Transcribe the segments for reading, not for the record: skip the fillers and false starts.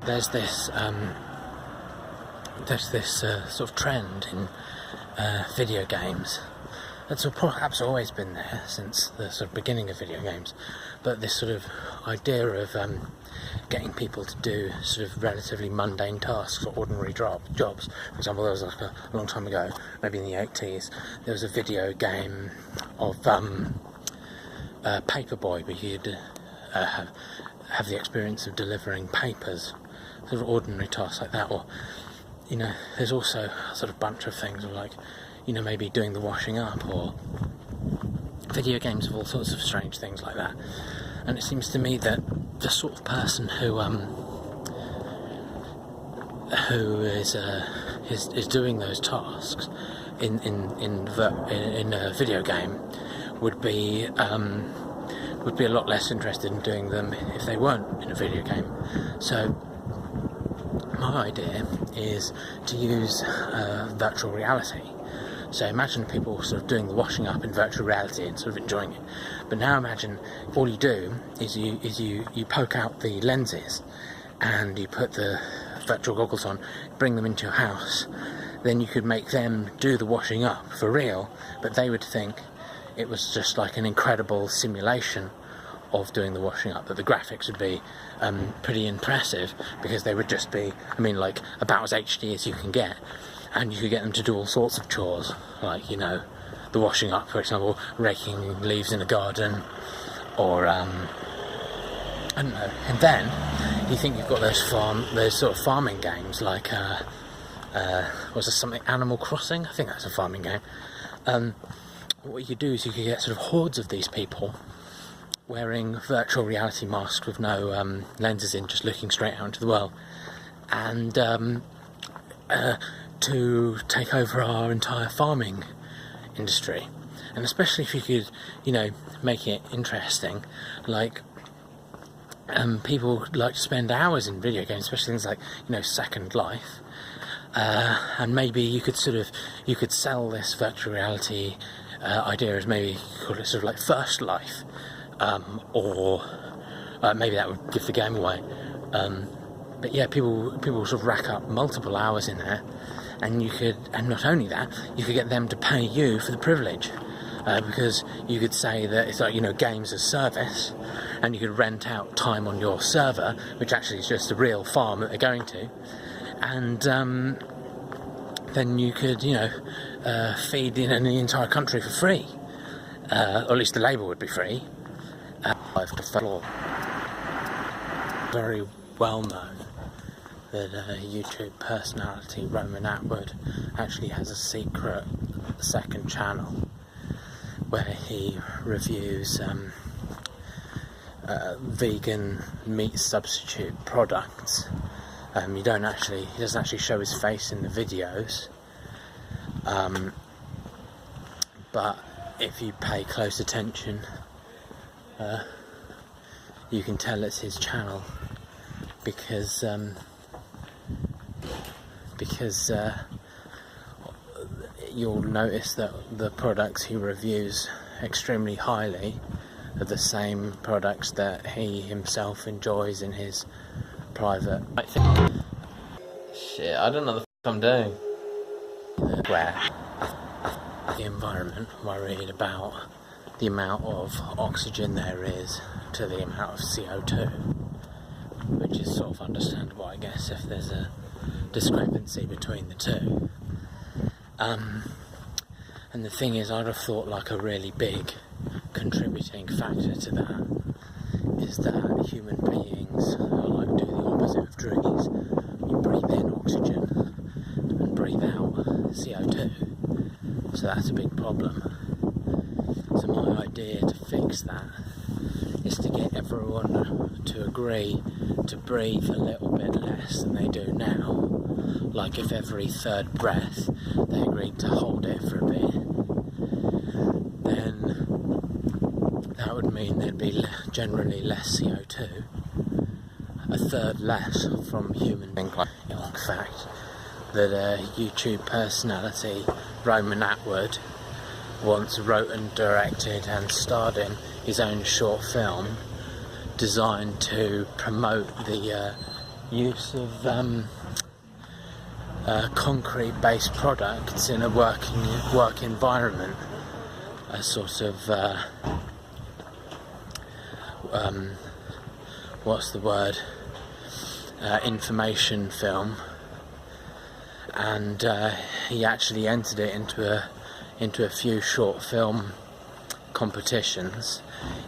there's this sort of trend in video games that's perhaps always been there since the sort of beginning of video games, but this sort of idea of getting people to do sort of relatively mundane tasks or ordinary jobs. For example, there was like a long time ago, maybe in the 80s, there was a video game of Paperboy, where you'd have the experience of delivering papers, sort of ordinary tasks like that. Or, you know, there's also a sort of bunch of things of like, you know, maybe doing the washing up, or video games of all sorts of strange things like that. And it seems to me that the sort of person who is doing those tasks in a video game would be a lot less interested in doing them if they weren't in a video game. So my idea is to use virtual reality. So imagine people sort of doing the washing up in virtual reality and sort of enjoying it. But now imagine all you do is you poke out the lenses and you put the virtual goggles on, bring them into your house. Then you could make them do the washing up for real, but they would think it was just like an incredible simulation of doing the washing up, that the graphics would be pretty impressive, because they would just be, I mean, like about as HD as you can get. And you could get them to do all sorts of chores, like, you know, the washing up, for example, raking leaves in a garden, or I don't know. And then you think you've got those sort of farming games, like was there something, Animal Crossing? I think that's a farming game. What you could do is you could get sort of hordes of these people wearing virtual reality masks with no lenses in, just looking straight out into the world, and to take over our entire farming industry. And especially if you could, you know, make it interesting, like people like to spend hours in video games, especially things like, you know, Second Life, and maybe you could sell this virtual reality idea as, maybe call it sort of like First Life, or maybe that would give the game away. But yeah, people sort of rack up multiple hours in there, and not only that, you could get them to pay you for the privilege, because you could say that it's like, you know, games as service, and you could rent out time on your server, which actually is just a real farm that they're going to, and then you could, you know, feed the entire country for free, or at least the labour would be free. Very well known that YouTube personality Roman Atwood actually has a secret second channel where he reviews vegan meat substitute products. He doesn't actually show his face in the videos, but if you pay close attention, you can tell it's his channel, because you'll notice that the products he reviews extremely highly are the same products that he himself enjoys in his private... Shit, I don't know the f*** I'm doing. Where the environment, worried about the amount of oxygen there is to the amount of CO2, which is sort of understandable, I guess, if there's a discrepancy between the two. And the thing is, I'd have thought like a really big contributing factor to that is that human beings like do the opposite of trees. You breathe in oxygen and breathe out CO2, so that's a big problem. So my idea to fix that is to get everyone to agree to breathe a little bit less than they do now. Like if every third breath they agreed to hold it for a bit, then that would mean there'd be generally less CO2, a third less from human beings. In fact, that YouTube personality Roman Atwood once wrote and directed and starred in his own short film designed to promote the use of concrete-based products in a work environment, a sort of what's the word? Information film, and he actually entered it into a few short film competitions,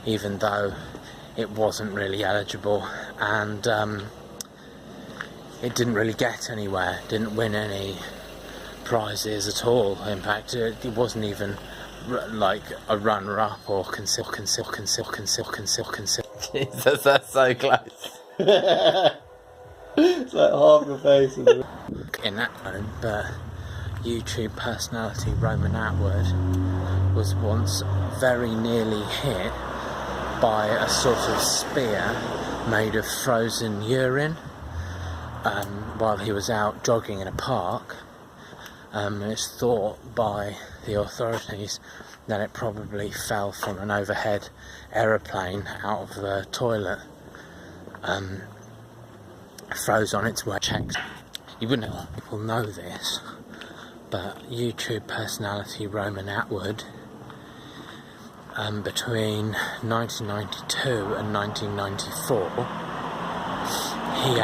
even though it wasn't really eligible, and it didn't really get anywhere, didn't win any prizes at all. In fact, it wasn't even like a runner-up or consider. Jesus, that's so close. It's like half your face. In that moment, but YouTube personality Roman Atwood was once very nearly hit by a sort of spear made of frozen urine while he was out jogging in a park. It's thought by the authorities that it probably fell from an overhead aeroplane out of the toilet, froze on its way. Checks. You wouldn't know, people know this, but YouTube personality Roman Atwood, between 1992 and 1994, he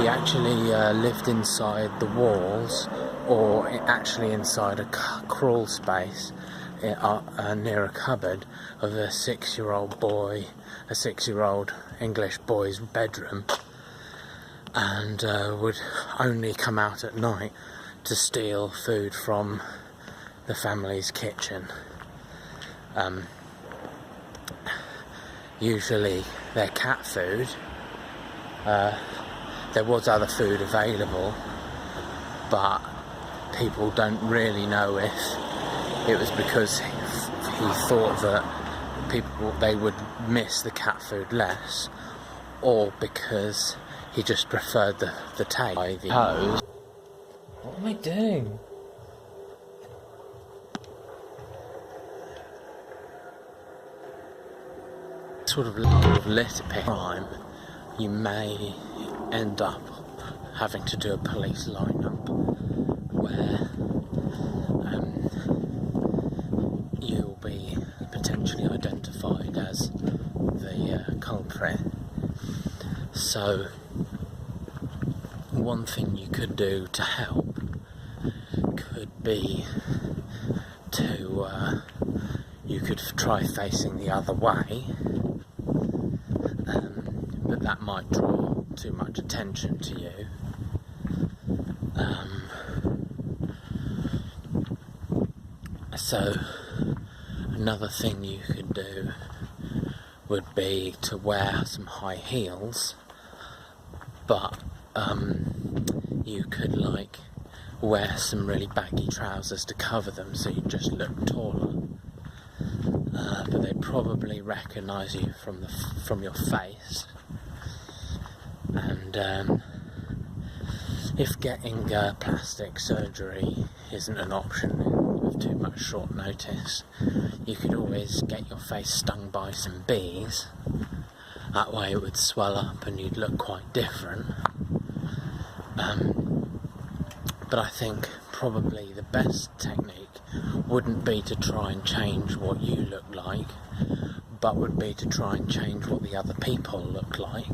actually lived inside the walls, or actually inside a crawl space near a cupboard of a 6-year-old English boy's bedroom, and would only come out at night to steal food from the family's kitchen. Usually their cat food. There was other food available, but people don't really know if it was because he thought that they would miss the cat food less, or because he just preferred the taste. What am I doing? Sort of little crime, you may end up having to do a police lineup where you'll be potentially identified as the culprit. So one thing you could do to help could be to you could try facing the other way, but that might draw too much attention to you. So another thing you could do would be to wear some high heels, but you could like wear some really baggy trousers to cover them so you just look taller. But they'd probably recognise you from your face, and if getting plastic surgery isn't an option with too much short notice, you could always get your face stung by some bees. That way it would swell up and you'd look quite different. But I think probably the best technique wouldn't be to try and change what you look like, but would be to try and change what the other people look like.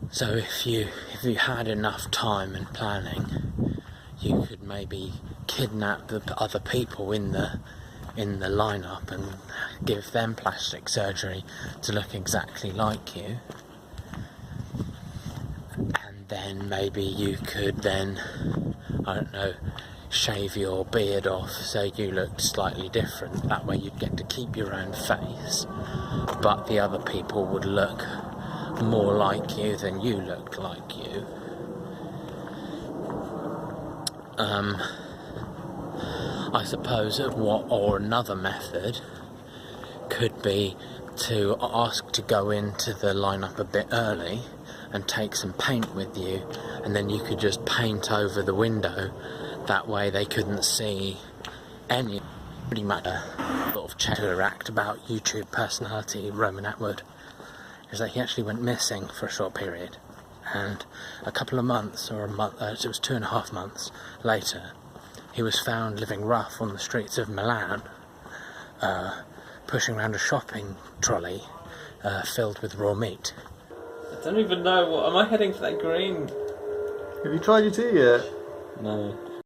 So if you had enough time and planning, you could maybe kidnap the other people in the lineup and give them plastic surgery to look exactly like you. And then maybe you could then, I don't know, shave your beard off so you looked slightly different. That way you'd get to keep your own face, but the other people would look more like you than you looked like you. I suppose another method could be to ask to go into the lineup a bit early and take some paint with you, and then you could just paint over the window. That way they couldn't see any. Pretty much a sort of checker act about YouTube personality Roman Atwood. is that he actually went missing for a short period, and a couple of months, or a month, it was 2.5 months later, he was found living rough on the streets of Milan, pushing around a shopping trolley filled with raw meat. I don't even know. Am I heading for that green? Have you tried your tea yet? No.